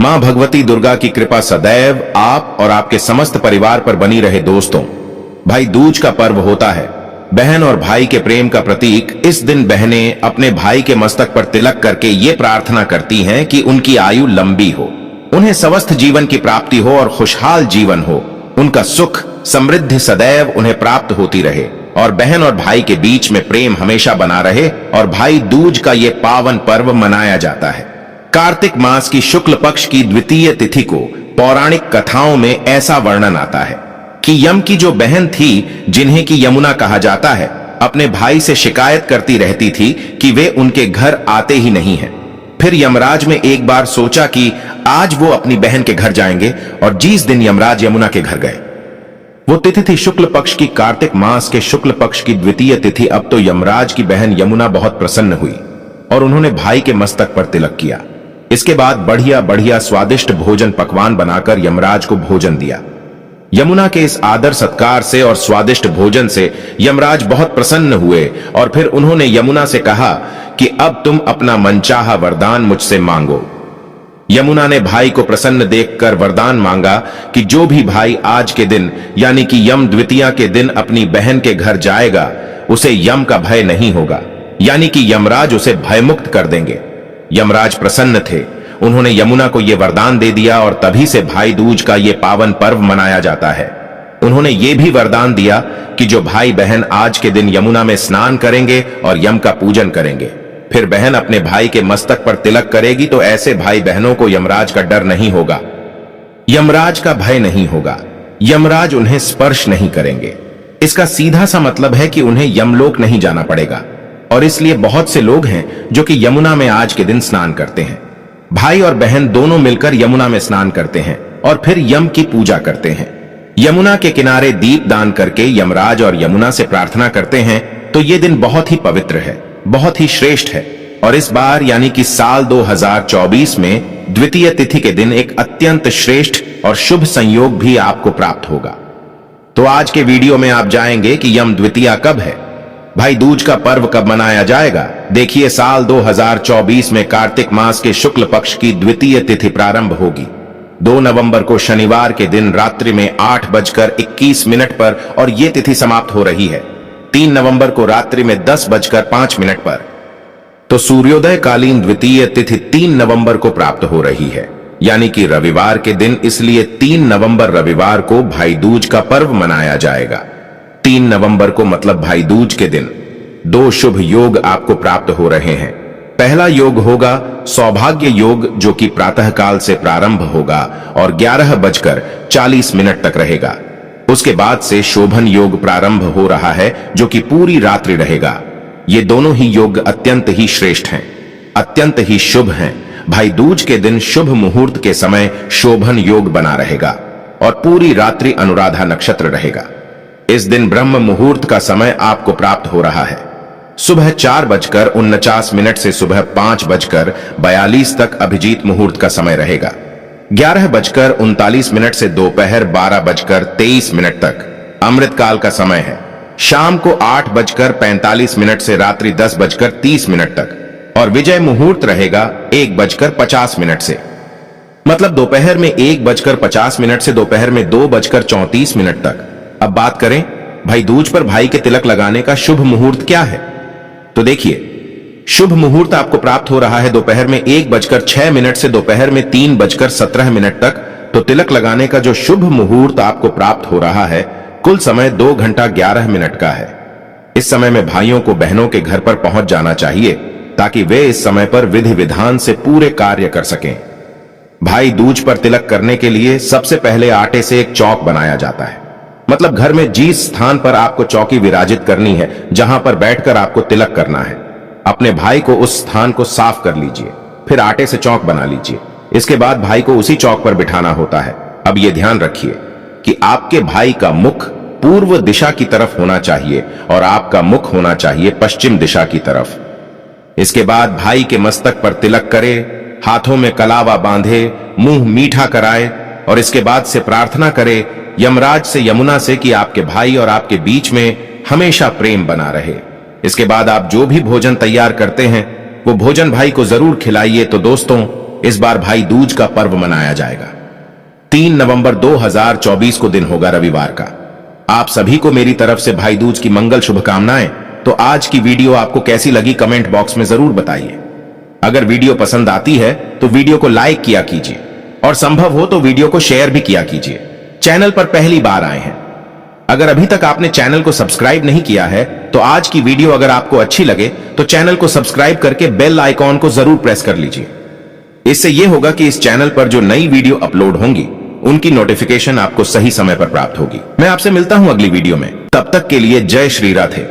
मां भगवती दुर्गा की कृपा सदैव आप और आपके समस्त परिवार पर बनी रहे। दोस्तों, भाई दूज का पर्व होता है बहन और भाई के प्रेम का प्रतीक। इस दिन बहनें अपने भाई के मस्तक पर तिलक करके ये प्रार्थना करती हैं कि उनकी आयु लंबी हो, उन्हें स्वस्थ जीवन की प्राप्ति हो और खुशहाल जीवन हो, उनका सुख समृद्धि सदैव उन्हें प्राप्त होती रहे और बहन और भाई के बीच में प्रेम हमेशा बना रहे। और भाई दूज का ये पावन पर्व मनाया जाता है कार्तिक मास की शुक्ल पक्ष की द्वितीय तिथि को। पौराणिक कथाओं में ऐसा वर्णन आता है कि यम की जो बहन थी, जिन्हें की यमुना कहा जाता है, अपने भाई से शिकायत करती रहती थी कि वे उनके घर आते ही नहीं हैं। फिर यमराज ने एक बार सोचा कि आज वो अपनी बहन के घर जाएंगे और जिस दिन यमराज यमुना के घर गए वो तिथि थी शुक्ल पक्ष की कार्तिक मास के शुक्ल पक्ष की द्वितीय तिथि। अब तो यमराज की बहन यमुना बहुत प्रसन्न हुई और उन्होंने भाई के मस्तक पर तिलक किया। इसके बाद बढ़िया बढ़िया स्वादिष्ट भोजन पकवान बनाकर यमराज को भोजन दिया। यमुना के इस आदर सत्कार से और स्वादिष्ट भोजन से यमराज बहुत प्रसन्न हुए और फिर उन्होंने यमुना से कहा कि अब तुम अपना मनचाहा वरदान मुझसे मांगो। यमुना ने भाई को प्रसन्न देखकर वरदान मांगा कि जो भी भाई आज के दिन यानी कि यम द्वितीया के दिन अपनी बहन के घर जाएगा उसे यम का भय नहीं होगा, यानी कि यमराज उसे भयमुक्त कर देंगे। यमराज प्रसन्न थे, उन्होंने यमुना को यह वरदान दे दिया और तभी से भाई दूज का यह पावन पर्व मनाया जाता है। उन्होंने ये भी वरदान दिया कि जो भाई बहन आज के दिन यमुना में स्नान करेंगे और यम का पूजन करेंगे, फिर बहन अपने भाई के मस्तक पर तिलक करेगी तो ऐसे भाई बहनों को यमराज का डर नहीं होगा, यमराज का भय नहीं होगा, यमराज उन्हें स्पर्श नहीं करेंगे। इसका सीधा सा मतलब है कि उन्हें यमलोक नहीं जाना पड़ेगा। और इसलिए बहुत से लोग हैं जो कि यमुना में आज के दिन स्नान करते हैं। भाई और बहन दोनों मिलकर यमुना में स्नान करते हैं और फिर यम की पूजा करते हैं। यमुना के किनारे दीप दान करके यमराज और यमुना से प्रार्थना करते हैं। तो ये दिन बहुत ही पवित्र है, बहुत ही श्रेष्ठ है। और इस बार यानी कि साल 2024 में द्वितीय तिथि के दिन एक अत्यंत श्रेष्ठ और शुभ संयोग भी आपको प्राप्त होगा। तो आज के वीडियो में आप जानेंगे कि यम द्वितीया कब है, भाई दूज का पर्व कब मनाया जाएगा। देखिए, साल 2024 में कार्तिक मास के शुक्ल पक्ष की द्वितीय तिथि प्रारंभ होगी 2 नवंबर को शनिवार के दिन रात्रि में 8:21 पर और ये तिथि समाप्त हो रही है 3 नवंबर को रात्रि में 10:05 पर। तो सूर्योदय कालीन द्वितीय तिथि 3 नवंबर को प्राप्त हो रही है, यानी कि रविवार के दिन। इसलिए 3 नवंबर रविवार को भाई दूज का पर्व मनाया जाएगा। 3 नवंबर को मतलब भाई दूज के दिन 2 शुभ योग आपको प्राप्त हो रहे हैं। पहला योग होगा सौभाग्य योग, जो कि प्रातः काल से प्रारंभ होगा और 11:40 तक रहेगा। उसके बाद से शोभन योग प्रारंभ हो रहा है, जो कि पूरी रात्रि रहेगा। ये दोनों ही योग अत्यंत ही श्रेष्ठ हैं, अत्यंत ही शुभ हैं। भाई दूज के दिन शुभ मुहूर्त के समय शोभन योग बना रहेगा और पूरी रात्रि अनुराधा नक्षत्र रहेगा। इस दिन ब्रह्म मुहूर्त का समय आपको प्राप्त हो रहा है। सुबह 4:49 से सुबह 5:42 तक अभिजीत मुहूर्त का समय रहेगा। 11:39 से दोपहर 12:23 तक अमृत काल का समय है। शाम को 8:45 से रात्रि 10:30 तक और विजय मुहूर्त रहेगा 1:50 से। मतलब दोपहर में 1:50 से दोपहर में 2:34 तक। अब बात करें भाई दूज पर भाई के तिलक लगाने का शुभ मुहूर्त क्या है। तो देखिए, शुभ मुहूर्त आपको प्राप्त हो रहा है दोपहर में 1:06 से दोपहर में 3:17 तक। तो तिलक लगाने का जो शुभ मुहूर्त आपको प्राप्त हो रहा है, कुल समय 2 घंटा 11 मिनट का है। इस समय में भाइयों को बहनों के घर पर पहुंच जाना चाहिए ताकि वे इस समय पर विधि विधान से पूरे कार्य कर सकें। भाई दूज पर तिलक करने के लिए सबसे पहले आटे से एक चौक बनाया जाता है। मतलब घर में जिस स्थान पर आपको चौकी विराजित करनी है, जहां पर बैठकर आपको तिलक करना है, अपने भाई को उस स्थान को साफ कर लीजिए, फिर आटे से चौक बना लीजिए। इसके बाद भाई को उसी चौक पर बिठाना होता है। अब यह ध्यान रखिए कि आपके भाई का मुख पूर्व दिशा की तरफ होना चाहिए और आपका मुख होना चाहिए पश्चिम दिशा की तरफ। इसके बाद भाई के मस्तक पर तिलक करे, हाथों में कलावा बांधे, मुंह मीठा कराए और इसके बाद से प्रार्थना करे यमराज से, यमुना से कि आपके भाई और आपके बीच में हमेशा प्रेम बना रहे। इसके बाद आप जो भी भोजन तैयार करते हैं वो भोजन भाई को जरूर खिलाइए। तो दोस्तों, इस बार भाई दूज का पर्व मनाया जाएगा। 3 नवंबर 2024 को दिन होगा रविवार का। आप सभी को मेरी तरफ से भाई दूज की मंगल शुभकामनाएं। तो आज की वीडियो आपको कैसी लगी कमेंट बॉक्स में जरूर बताइए। अगर वीडियो पसंद आती है तो वीडियो को लाइक किया कीजिए और संभव हो तो वीडियो को शेयर भी किया कीजिए। चैनल पर पहली बार आए हैं, अगर अभी तक आपने चैनल को सब्सक्राइब नहीं किया है तो आज की वीडियो अगर आपको अच्छी लगे तो चैनल को सब्सक्राइब करके बेल आइकॉन को जरूर प्रेस कर लीजिए। इससे यह होगा कि इस चैनल पर जो नई वीडियो अपलोड होंगी उनकी नोटिफिकेशन आपको सही समय पर प्राप्त होगी। मैं आपसे मिलता हूं अगली वीडियो में, तब तक के लिए जय श्री राधे।